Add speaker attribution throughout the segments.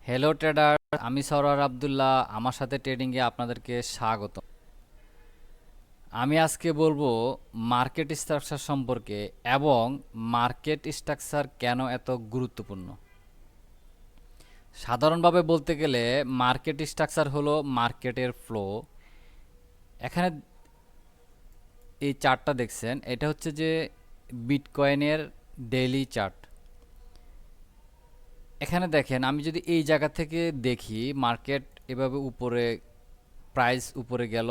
Speaker 1: Hello tedder, আমি সরওয়ার আব্দুল্লাহ। আমার সাথে ট্রেডিংয়ে আপনাদেরকে স্বাগত। আমি আজকে বলবো মার্কেট স্ট্রাকচার সম্পর্কে এবং মার্কেট স্ট্রাকচার কেন এত গুরুত্বপূর্ণ। সাধারণভাবে বলতে গেলে মার্কেট স্ট্রাকচার হলো মার্কেটের ফ্লো। এখানে এই চার্টটা দেখছেন, এটা হচ্ছে যে বিটকয়েনের ডেইলি চার্ট। এখানে দেখেন, আমি যদি এই জায়গা থেকে দেখি মার্কেট এভাবে উপরে, প্রাইস উপরে গেল,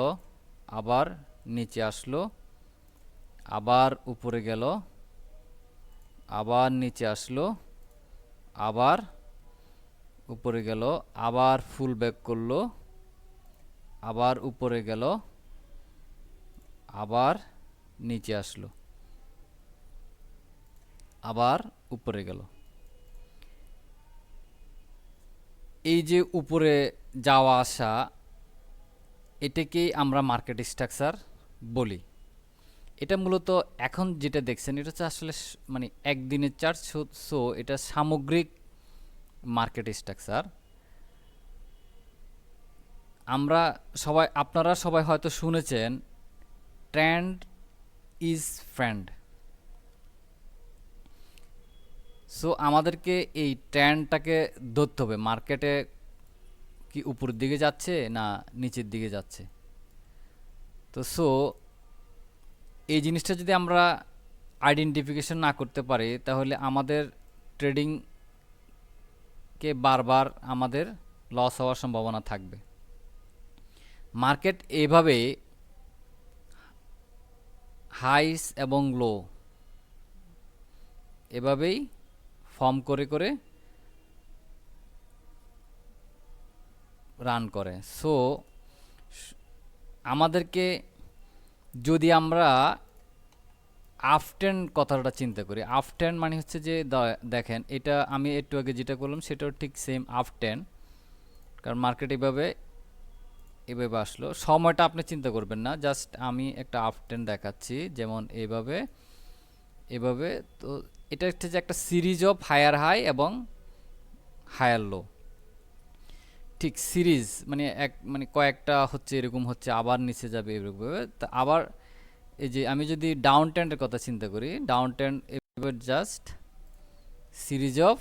Speaker 1: আবার নিচে আসলো, আবার উপরে গেল, আবার নিচে আসলো, আবার উপরে গেল, আবার ফুল ব্যাক করলো, আবার উপরে গেল, আবার নিচে আসলো, আবার উপরে গেল। এই যে উপরে যাওয়া আসা, এটাকেই আমরা মার্কেট স্ট্রাকচার বলি। এটা মূলত এখন যেটা দেখছেন, এটা হচ্ছে আসলে মানে একদিনের চার্ট। সো এটা সামগ্রিক মার্কেট স্ট্রাকচার। আমরা সবাই, আপনারা সবাই হয়তো শুনেছেন, ট্রেন্ড ইজ ফ্রেন্ড। সো আমাদেরকে এই ট্রেন্ডটাকে ধরতে হবে, মার্কেটে কি উপরের দিকে যাচ্ছে না নিচের দিকে যাচ্ছে। তো এই জিনিসটা যদি আমরা আইডেন্টিফিকেশন না করতে পারি, তাহলে আমাদের ট্রেডিংকে বারবার আমাদের লস হওয়ার সম্ভাবনা থাকবে। মার্কেট এভাবে হাইস এবং লো এভাবেই ফর্ম করে করে রান করে। সো আমাদেরকে, যদি আমরা আফটেন কথাটা চিন্তা করি, আফটেন মানে হচ্ছে যে দেখেন, এটা আমি একটু আগে যেটা করলাম সেটাও ঠিক সেম আফটেন। কারণ মার্কেট এভাবে এভাবে আসলো, সময়টা আপনি চিন্তা করবেন না, জাস্ট আমি একটা আফটেন দেখাচ্ছি, যেমন এইভাবে এভাবে। তো এটা হচ্ছে যে একটা সিরিজ অফ হায়ার হাই এবং হায়ার লো। ঠিক সিরিজ মানে মানে কয়েকটা হচ্ছে, এরকম হচ্ছে, আবার নিচে যাবে এরকমভাবে। তা আবার এই যে আমি যদি ডাউন ট্রেন্ডের কথা চিন্তা করি, ডাউন ট্রেন্ড এবার just series of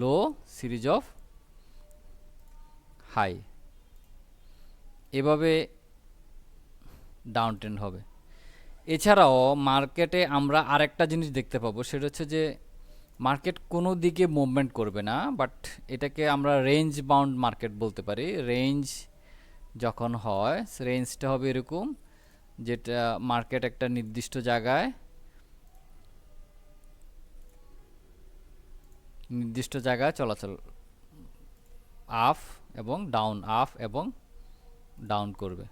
Speaker 1: low, series of high, এভাবে ডাউন ট্রেন্ড হবে। এছাড়াও মার্কেটে আমরা আরেকটা জিনিস দেখতে পাবো, সেটা হচ্ছে যে মার্কেট কোনো দিকে মুভমেন্ট করবে না, বাট এটাকে আমরা রেঞ্জ বাউন্ড মার্কেট বলতে পারি। রেঞ্জ যখন হয়, রেঞ্জটা হবে এরকম, যেটা মার্কেট একটা নির্দিষ্ট জায়গায় চলাচল, আপ এবং ডাউন, আপ এবং ডাউন করবে।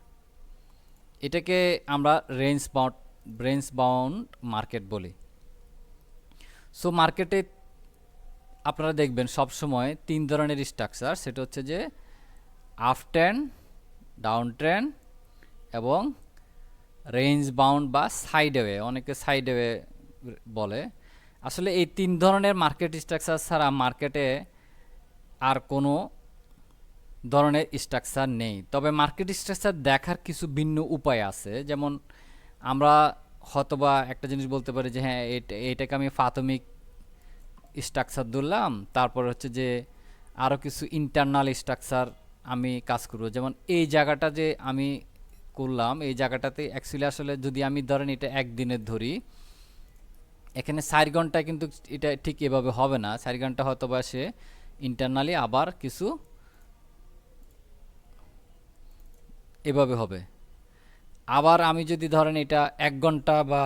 Speaker 1: এটাকে আমরা রেঞ্জ বাউন্ড মার্কেট বলি। সো মার্কেটে আপনারা দেখবেন সবসময় তিন ধরনের স্ট্রাকচার, সেটা হচ্ছে যে আপ ট্রেন্ড, ডাউন ট্রেন্ড এবং রেঞ্জ বাউন্ড বা সাইডওয়ে, অনেকে সাইডওয়ে বলে। আসলে এই তিন ধরনের মার্কেট স্ট্রাকচার ছাড়া মার্কেটে আর কোনো ধরনের স্ট্রাকচার নেই। তবে মার্কেট স্ট্রাকচার দেখার কিছু ভিন্ন উপায় আছে। যেমন আমরা হয়তোবা একটা জিনিস বলতে পারি যে হ্যাঁ, এইটাকে আমি প্রাথমিক স্ট্রাকচার ধরলাম, তারপর হচ্ছে যে আরও কিছু ইন্টারনাল স্ট্রাকচার আমি কাজ করব। যেমন এই জায়গাটা যে আমি করলাম, এই জায়গাটাতে অ্যাকচুয়ালি আসলে যদি আমি ধরেন এটা একদিনের ধরি, এখানে 4 ঘন্টায় কিন্তু এটা ঠিক এভাবে হবে না। 4 ঘন্টা হয়তো বা সে ইন্টারনালি আবার কিছু এভাবে হবে। আবার আমি যদি ধরেন এটা 1 ঘন্টা বা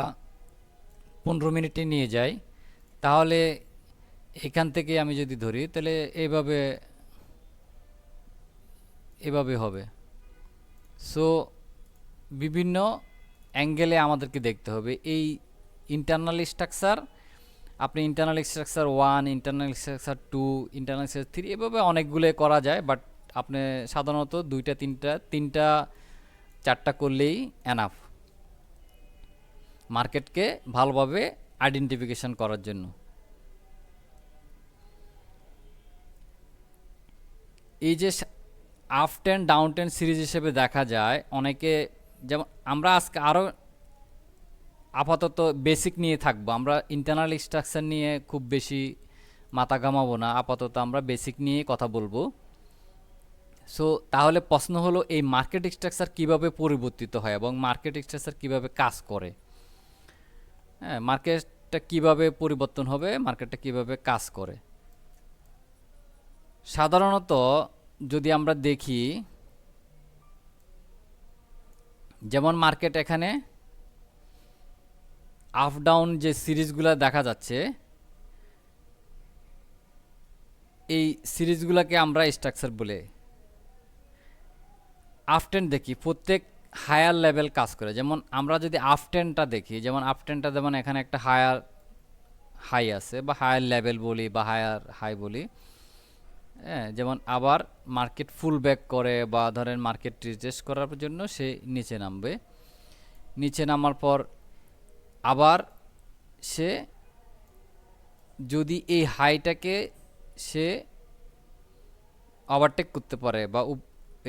Speaker 1: 15 মিনিটে নিয়ে যাই, তাহলে এখান থেকে আমি যদি ধরি, তাহলে এভাবে এভাবে হবে। সো বিভিন্ন অ্যাঙ্গেলে আমাদেরকে দেখতে হবে এই ইন্টারনাল স্ট্রাকচার। আপনি internal structure 1, internal structure 2, internal structure 3, এভাবে অনেকগুলো করা যায়। বাট আপনি সাধারণত 2টা, 3টা, 4টা করলেই এনাফ মার্কেটকে ভালোভাবে আইডেন্টিফিকেশন করার জন্য। এই যে up ten down ten series হিসেবে দেখা যায় অনেকে, যেমন আমরা আজকে আরও আপাতত বেসিক নিয়ে থাকবো, আমরা ইন্টারনাল স্ট্রাকচার নিয়ে খুব বেশি মাথা ঘামাবো না, আপাতত আমরা বেসিক নিয়ে কথা বলবো। সো তাহলে প্রশ্ন হলো এই মার্কেট স্ট্রাকচার কিভাবে পরিবর্তিত হয় এবং মার্কেট স্ট্রাকচার কিভাবে কাজ করে। হ্যাঁ, মার্কেটটা কিভাবে পরিবর্তন হবে, মার্কেটটা কিভাবে কাজ করে। সাধারণত যদি আমরা দেখি, যেমন মার্কেট এখানে আপ ডাউন যে সিরিজগুলো দেখা যাচ্ছে, এই সিরিজগুলোকে আমরা স্ট্রাকচার বলে। আফটেন দেখি প্রত্যেক হায়ার লেভেল কাজ করে, যেমন আমরা যদি আফটেনটা দেখি, যেমন আফটেনটা যেমন এখানে একটা হায়ার হাই আছে বা হায়ার লেভেল বলি বা হায়ার হাই বলি। হ্যাঁ, যেমন আবার মার্কেট ফুল ব্যাক করে বা ধরেন মার্কেট রিটেস্ট করার জন্য সে নিচে নামবে, নিচে নামার পর আবার সে যদি এই হাইটাকে সে ওভারটেক করতে পারে বা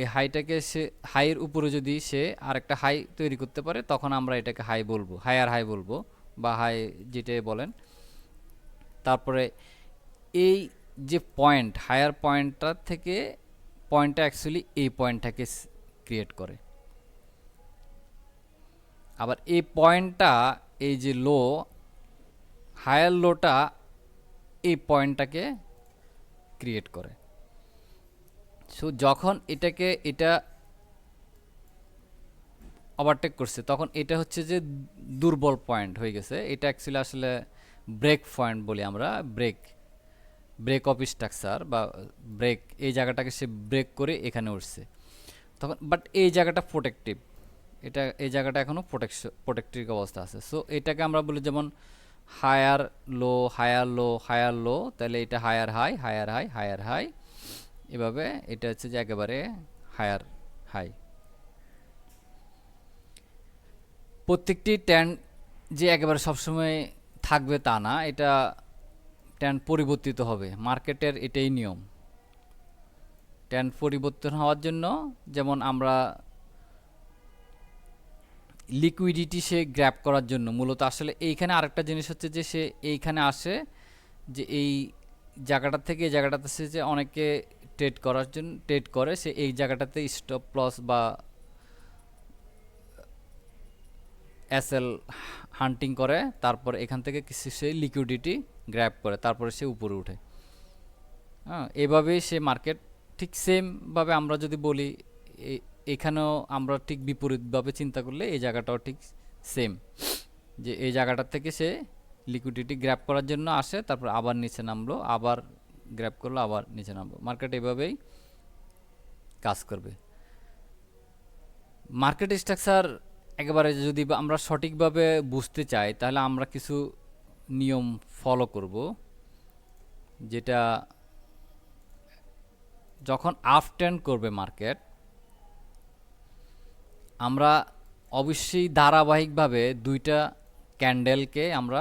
Speaker 1: এই হাইটাকে সে হাইয়ের উপরে যদি সে আরেকটা হাই তৈরি করতে পারে, তখন আমরা এটাকে হাই বলবো, হায়ার হাই বলবো বা হাই যেটাই বলেন। তারপরে এই যে পয়েন্ট, হায়ার পয়েন্টটা থেকে পয়েন্টটা অ্যাকচুয়ালি এই পয়েন্টটাকে ক্রিয়েট করে। আবার এই পয়েন্টটা, এই যে লো, হায়ার লোটা এই পয়েন্টটাকে ক্রিয়েট করে। সো যখন এটা ওভারটেক করছে, তখন এটা হচ্ছে যে দুর্বল পয়েন্ট হয়ে গেছে। এটা অ্যাকচুয়ালি আসলে ব্রেক পয়েন্ট বলি আমরা, ব্রেক অফ স্ট্রাকচার বা ব্রেক, এই জায়গাটাকে সে ব্রেক করে এখানে উঠছে তখন। বাট এই জায়গাটা প্রোটেক্টিভ, এই জায়গাটা এখনও প্রোটেক্টিভ অবস্থা আছে। সো এটাকে আমরা বলি যেমন higher low, higher low, higher low, তাহলে এটা higher high, higher high, higher high, এভাবে এটা হচ্ছে যে একেবারে হায়ার হাই। প্রত্যেকটি ট্যান যে একেবারে সবসময় থাকবে তা না, এটা ট্যান পরিবর্তিত হবে, মার্কেটের এটাই নিয়ম। ট্যান পরিবর্তন হওয়ার জন্য যেমন আমরা লিকুইডিটি সে গ্র্যাব করার জন্য মূলত আসলে এইখানে আরেকটা জিনিস হচ্ছে যে সে এইখানে আসে, যে এই জায়গাটা থেকে এই জায়গাটাতে সে যে অনেকে ট্রেড করার জন্য ট্রেড করে, সে এই জায়গাটাতে স্টপ লস বা এসএল হান্টিং করে, তারপর এখান থেকে কিছু সে লিকুইডিটি গ্র্যাব করে, তারপরে সে উপরে উঠে। হ্যাঁ, এভাবেই সে মার্কেট ঠিক সেমভাবে আমরা যদি বলি, এখানেও আমরা ঠিক বিপরীতভাবে চিন্তা করলে এই জায়গাটাও ঠিক সেম, যে এই জায়গাটার থেকে সে লিকুইডিটি গ্র্যাব করার জন্য আসে, তারপর আবার নিচে নামলো, আবার গ্র্যাব করলো, আবার নিচে নামলো। মার্কেট এভাবেই কাজ করবে। মার্কেট স্ট্রাকচার একেবারে যদি আমরা সঠিকভাবে বুঝতে চাই, তাহলে আমরা কিছু নিয়ম ফলো করব, যেটা যখন আপ ট্রেন্ড করবে মার্কেট, আমরা অবশ্যই ধারাবাহিকভাবে দুইটা ক্যান্ডেলকে আমরা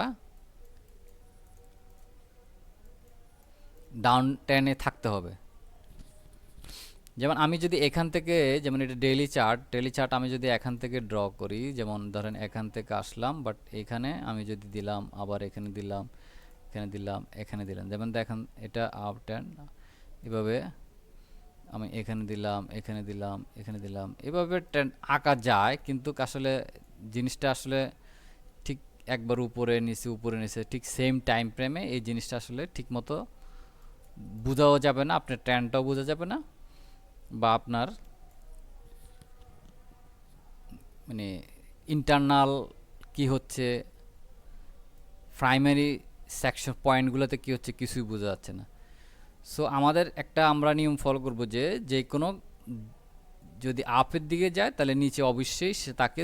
Speaker 1: ডাউন টেনে থাকতে হবে। যেমন আমি যদি এখান থেকে, যেমন এটা ডেইলি চার্ট আমি যদি এখান থেকে ড্র করি, যেমন ধরেন এখান থেকে আসলাম, বাট এখানে আমি যদি দিলাম, আবার এখানে দিলাম, এখানে দিলাম, এখানে দিলাম, যেমন দেখেন এটা আপ ট্রেন্ড, এভাবে আমি এখানে দিলাম, এখানে দিলাম, এখানে দিলাম, এভাবে ট্রেন্ড আঁকা যায়, কিন্তু আসলে জিনিসটা আসলে ঠিক একবার উপরে নিচে উপরে নিচে ঠিক সেম টাইম ফ্রেমে এই জিনিসটা আসলে ঠিক মতো বোঝাও যাবে না, আপনার ট্রেন্ডটাও বোঝা যাবে না, বা আপনার মানে ইন্টারনাল কি হচ্ছে, প্রাইমারি সেকশন পয়েন্টগুলোতে কি হচ্ছে কিছুই বোঝা যাচ্ছে না। সো আমাদের একটা আমরা নিয়ম ফলো করব, যে কোনো যদি আপের দিকে যায় তাহলে নিচে অবশ্যই সে তাকে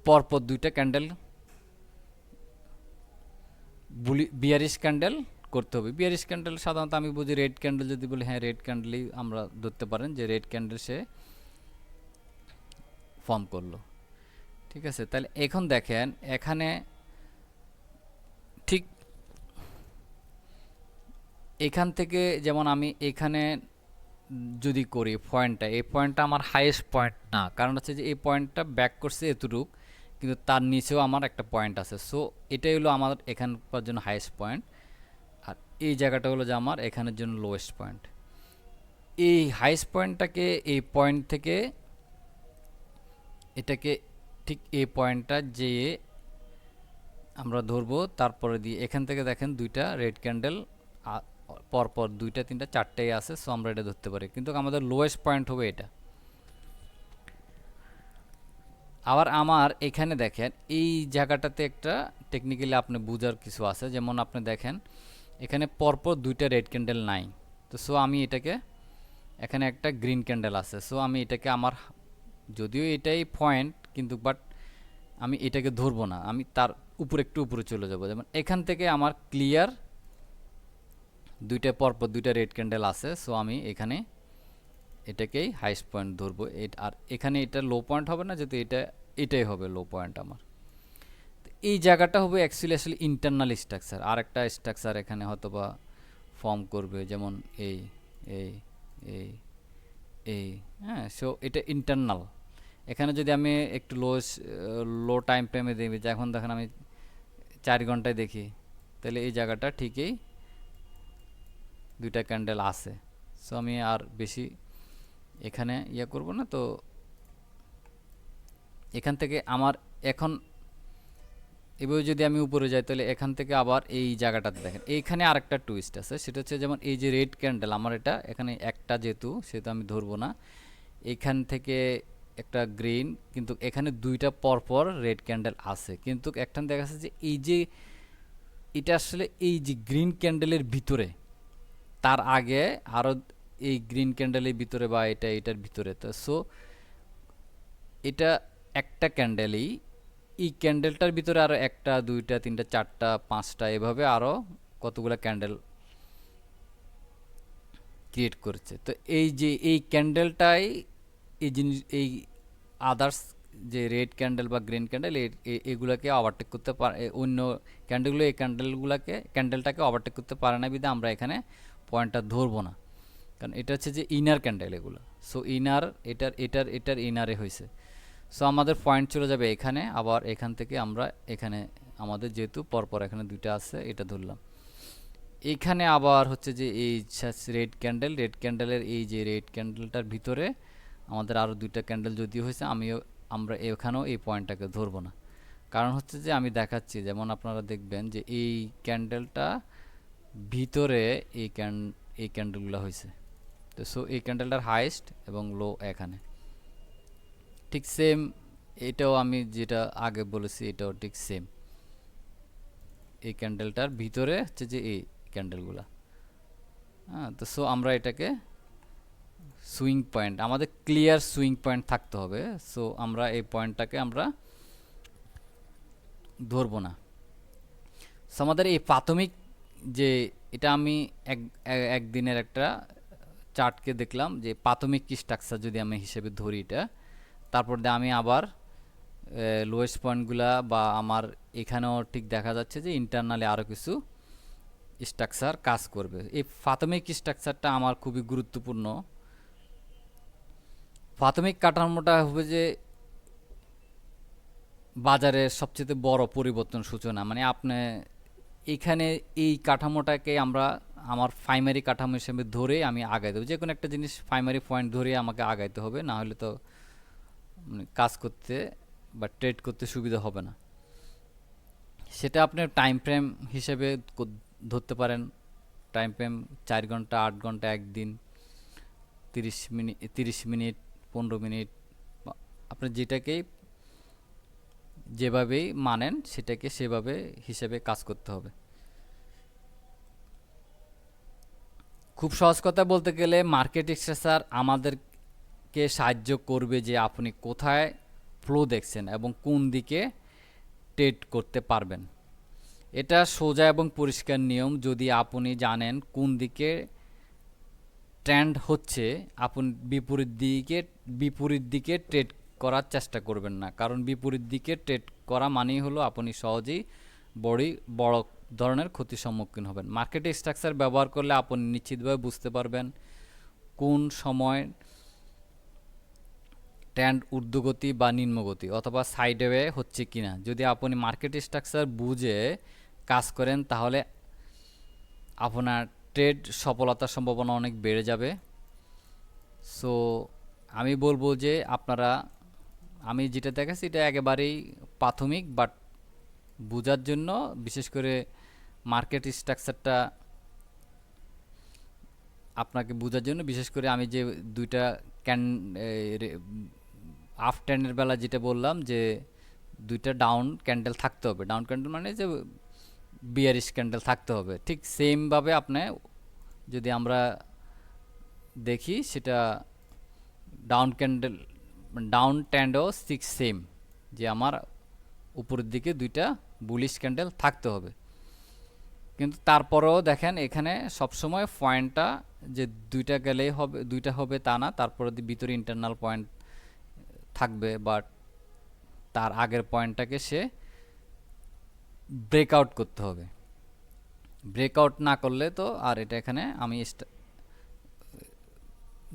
Speaker 1: পরপর দুইটা ক্যান্ডেল বিয়ারিশ ক্যান্ডেল করতে হবে। বিয়ারিশ ক্যান্ডেল সাধারণত আমি বুঝি রেড ক্যান্ডেল, যদি বলি হ্যাঁ রেড ক্যান্ডেলই আমরা ধরতে পারেন যে রেড ক্যান্ডেল সে ফর্ম করলো। ঠিক আছে, তাহলে এখন দেখেন এখানে ঠিক এখান থেকে, যেমন আমি এখানে যদি করি পয়েন্টটা, এই পয়েন্টটা আমার হাইয়েস্ট পয়েন্ট না, কারণ হচ্ছে যে এই পয়েন্টটা ব্যাক করছে এতটুক, কিন্তু তার নিচেও আমার একটা পয়েন্ট আছে। সো এটাই হলো আমার এখানকার জন্য হাইয়েস্ট পয়েন্ট, আর এই জায়গাটা হলো যে আমার এখানের জন্য লোয়েস্ট পয়েন্ট। এই হাইয়েস্ট পয়েন্টটাকে এই পয়েন্ট থেকে এটাকে ঠিক এই পয়েন্টটা যেয়ে আমরা ধরবো, তারপরে দিয়ে এখান থেকে দেখেন দুইটা রেড ক্যান্ডেল পরপর দুইটা তিনটা চারটেই আছে। সো আমরা এটা ধরতে পারি, কিন্তু আমাদের লোয়েস্ট পয়েন্ট হবে এটা। আবার আমার এখানে দেখেন এই জায়গাটাতে একটা টেকনিক্যালি আপনি বুঝার কিছু আছে, যেমন আপনি দেখেন এখানে পরপর দুইটা রেড ক্যান্ডেল নাই। তো সো আমি এটাকে, এখানে একটা গ্রিন ক্যান্ডেল আছে, সো আমি এটাকে আমার, যদিও এটাই পয়েন্ট কিন্তু বাট আমি এটাকে ধরবো না, আমি তার উপরে একটু উপরে চলে যাব। যেমন এখান থেকে আমার ক্লিয়ার দুইটা পরপর দুইটা রেড ক্যান্ডেল আছে, সো আমি এখানে এটাকেই হাইস্ট পয়েন্ট ধরবো। আর এখানে এটা লো পয়েন্ট হবে না, যেহেতু এটাই হবে লো পয়েন্ট আমার। এই জায়গাটা হবে অ্যাকচুয়ালি আসলে ইন্টারনাল স্ট্রাকচার, আর একটা স্ট্রাকচার এখানে হয়তো বা ফর্ম করবে, যেমন এই এই এই এই হ্যাঁ। সো এটা ইন্টারনাল। এখানে যদি আমি একটু লো টাইম ফ্রেমে দেখি, এখন দেখেন আমি 4 ঘন্টায় দেখি, তাহলে এই জায়গাটা ঠিকই দুইটা ক্যান্ডেল আছে। সো আমি আর বেশি এখানে ইয়ে করব না। তো এখান থেকে আমার এখন এভাবে যদি আমি উপরে যাই, তাহলে এখান থেকে আবার এই জায়গাটাতে দেখেন এইখানে আরেকটা টুইস্ট আছে, সেটা হচ্ছে যেমন এই যে রেড ক্যান্ডেল আমার এটা এখানে একটা, যেহেতু সেহেতু আমি ধরবো না। এখান থেকে একটা গ্রিন, কিন্তু এখানে দুইটা পরপর রেড ক্যান্ডেল আছে, কিন্তু একটা দেখা যাচ্ছে যে এই যে এটা আসলে এই যে গ্রিন ক্যান্ডেলের ভিতরে, তার আগে আরও এই গ্রিন ক্যান্ডেলের ভিতরে বা এটার ভিতরে। তো সো এটা একটা ক্যান্ডেলই, এই ক্যান্ডেলটার ভিতরে আরও একটা দুইটা তিনটা চারটা পাঁচটা এভাবে আরও কতগুলো ক্যান্ডেল ক্রিয়েট করছে। তো এই যে এই ক্যান্ডেলটাই এই জিনিস, এই আদার্স যে রেড ক্যান্ডেল বা গ্রিন ক্যান্ডেল এগুলোকে ওভারটেক করতে পারে, অন্য ক্যান্ডেলগুলো এই ক্যান্ডেলটাকে ওভারটেক করতে পারে না, বিধে আমরা এখানে পয়েন্টটা ধরবো না, কারণ এটা হচ্ছে যে ইনার ক্যান্ডেল এগুলো। সো ইনার এটার ইনারে হয়েছে। সো আমাদের পয়েন্ট চলে যাবে এখানে, আবার এখান থেকে আমরা এখানে আমাদের যেহেতু পরপর এখানে দুইটা আছে এটা ধরলাম। এইখানে আবার হচ্ছে যে এই রেড ক্যান্ডেলের এই যে রেড ক্যান্ডেলটার ভিতরে আমাদের আরও দুইটা ক্যান্ডেল যদিও হয়েছে, আমরা এখানেও এই পয়েন্টটাকে ধরবো না। কারণ হচ্ছে যে আমি দেখাচ্ছি, যেমন আপনারা দেখবেন যে এই ক্যান্ডেলটা ভিতরে এই ক্যান্ডেলগুলো হয়েছে। তো সো এই ক্যান্ডেলটার হাইয়েস্ট এবং লো এখানে ঠিক সেম। এটাও আমি যেটা আগে বলেছি এটাও ঠিক সেম, এই ক্যান্ডেলটার ভিতরে হচ্ছে যে এই ক্যান্ডেলগুলা। হ্যাঁ, তো সো আমরা এটাকে সুইং পয়েন্ট, আমাদের ক্লিয়ার সুইং পয়েন্ট থাকতে হবে। সো আমরা এই পয়েন্টটাকে আমরা ধরবো না। সো আমাদের এই প্রাথমিক যে এটা আমি একদিনের একটা চার্টকে দেখলাম যে প্রাথমিক কি স্ট্রাকচার যদি আমি হিসেবে ধরি এটা, তারপর দিয়ে আমি আবার লোয়েস্ট পয়েন্টগুলা বা আমার এখানেও ঠিক দেখা যাচ্ছে যে ইন্টারনালি আরও কিছু স্ট্রাকচার কাজ করবে। এই প্রাথমিক স্ট্রাকচারটা আমার খুবই গুরুত্বপূর্ণ। প্রাথমিক কাঠামোটা হবে যে বাজারের সবচেয়ে বড় পরিবর্তন সূচনা, মানে আপনি এখানে এই কাঠামোটাকে আমরা আমার প্রাইমারি কাঠামো হিসেবে ধরে আমি আগাই দেবো। যে কোনো একটা জিনিস প্রাইমারি পয়েন্ট ধরে আমাকে আগাইতে হবে, না হলে তো কাজ করতে বা ট্রেড করতে সুবিধা হবে না। সেটা আপনি টাইম ফ্রেম হিসেবে ধরতে পারেন। টাইম ফ্রেম 4 ঘন্টা, 8 ঘন্টা, একদিন, 30 মিনিট, 15 মিনিট, আপনি যেটাকেই যেভাবেই মানেন সেটাকে সেভাবে হিসেবে কাজ করতে হবে। খুব সহজ কথা বলতে গেলে মার্কেট স্ট্রাকচার আমাদেরকে সাহায্য করবে যে আপনি কোথায় ফ্লো দেখছেন এবং কোন দিকে ট্রেড করতে পারবেন। এটা সোজা এবং পরিষ্কার নিয়ম। যদি আপনি জানেন কোন দিকে ট্রেন্ড হচ্ছে, আপনি বিপরীত দিকে ট্রেড করার চেষ্টা করবেন না, কারণ বিপরীত দিকে ট্রেড করা মানেই হলো আপনি সহজেই বড় ধরনের ক্ষতির সম্মুখীন হবেন। মার্কেটে স্ট্রাকচার ব্যবহার করলে আপনি নিশ্চিতভাবে বুঝতে পারবেন কোন সময় ট্রেন্ড ঊর্ধ্বগতি বা নিম্নগতি অথবা সাইডওয়ে হচ্ছে কিনা, যদি আপনি মার্কেট স্ট্রাকচার বুঝে কাজ করেন তাহলে আপনার ট্রেড সফলতার সম্ভাবনা অনেক বেড়ে যাবে। সো আমি বলবো যে আপনারা, আমি যেটা দেখাচ্ছি এটা একেবারেই প্রাথমিক, বাট বোঝার জন্য, বিশেষ করে মার্কেট স্ট্রাকচারটা আপনাকে বোঝার জন্য, বিশেষ করে আমি যে দুইটা ক্যান আফ টার্নের বেলা যেটা বললাম যে দুইটা ডাউন ক্যান্ডেল থাকতে হবে, ডাউন ক্যান্ডেল মানে যে বিয়ারিশ ক্যান্ডেল থাকতে হবে, ঠিক সেমভাবে আপনি যদি আমরা দেখি সেটা ডাউন ক্যান্ডেল, ডাউন ট্যান্ডও সিক্স সেম, যে আমার উপরের দিকে দুইটা বুলিশ ক্যান্ডেল থাকতে হবে। কিন্তু তারপরেও দেখেন এখানে সবসময় পয়েন্টটা যে দুইটা গেলেই হবে, দুইটা হবে তা না, তারপরে ভিতরে ইন্টারনাল পয়েন্ট থাকবে, বাট তার আগের পয়েন্টটাকে সে ব্রেকআউট করতে হবে। ব্রেকআউট না করলে তো আর এটা এখানে আমি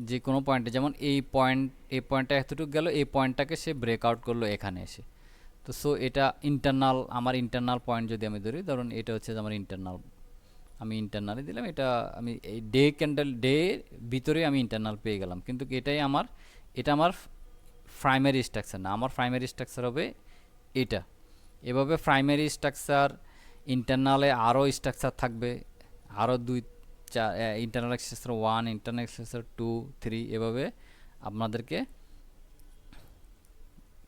Speaker 1: যে কোনো পয়েন্টে, যেমন এই পয়েন্টটা এতটুকু গেল, এই পয়েন্টটাকে সে ব্রেকআউট করলো এখানে এসে। তো সো এটা ইন্টারনাল, আমার ইন্টারনাল পয়েন্ট যদি আমি ধরি, ধরুন এটা হচ্ছে আমার ইন্টারনাল, আমি ইন্টারনালে দিলাম, এটা আমি এই ডে ক্যান্ডেল ডে ভিতরে আমি ইন্টারনাল পেয়ে গেলাম, কিন্তু এটা আমার প্রাইমারি স্ট্রাকচার না, আমার প্রাইমারি স্ট্রাকচার হবে এটা। এভাবে প্রাইমারি স্ট্রাকচার, ইন্টারনালে আরও স্ট্রাকচার থাকবে, আরও দুই চার, ইন্টারনাল স্ট্রাকচার 1, ইন্টারনাল স্ট্রাকচার 2, 3, এভাবে আপনাদেরকে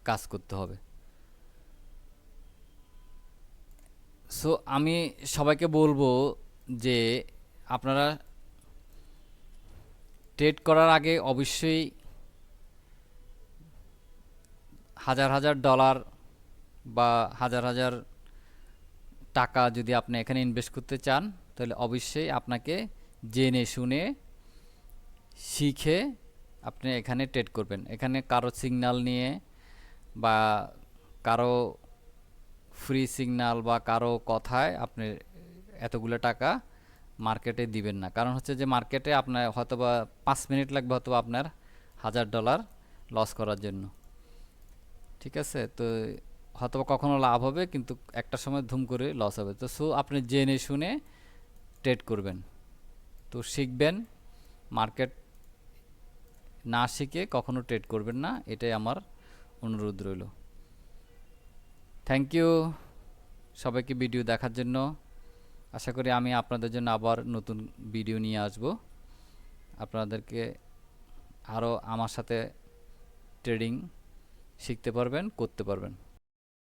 Speaker 1: কাজ করতে হবে। সো আমি সবাইকে বলবো যে আপনারা ট্রেড করার আগে অবশ্যই হাজার হাজার ডলার বা হাজার হাজার টাকা যদি আপনি এখানে ইনভেস্ট করতে চান, তাহলে অবশ্যই আপনাকে জেনে শুনে শিখে আপনি এখানে ট্রেড করবেন। এখানে কারো সিগন্যাল নিয়ে বা কারো ফ্রি সিগন্যাল বা কারো কথায় আপনি এতগুলো টাকা মার্কেটে দিবেন না। কারণ হচ্ছে যে মার্কেটে আপনার হয়তোবা 5 মিনিট লাগবে হয়তোবা আপনার $1000 লস করার জন্য, ঠিক আছে? তো হয়তোবা কখনো লাভ হবে, কিন্তু একটা সময় ধুম করে লস হবে। তো সো আপনি জেনে শুনে ট্রেড করবেন, তো শিখবেন। মার্কেট না শিখে কখনো ট্রেড করবেন না, এটাই আমার অনুরোধ রইল। থ্যাংক ইউ সবাইকে ভিডিও দেখার জন্য। আশা করি আমি আপনাদের জন্য আবার নতুন ভিডিও নিয়ে আসব, আপনাদেরকে আরও আমার সাথে ট্রেডিং শিখতে পারবেন, করতে পারবেন।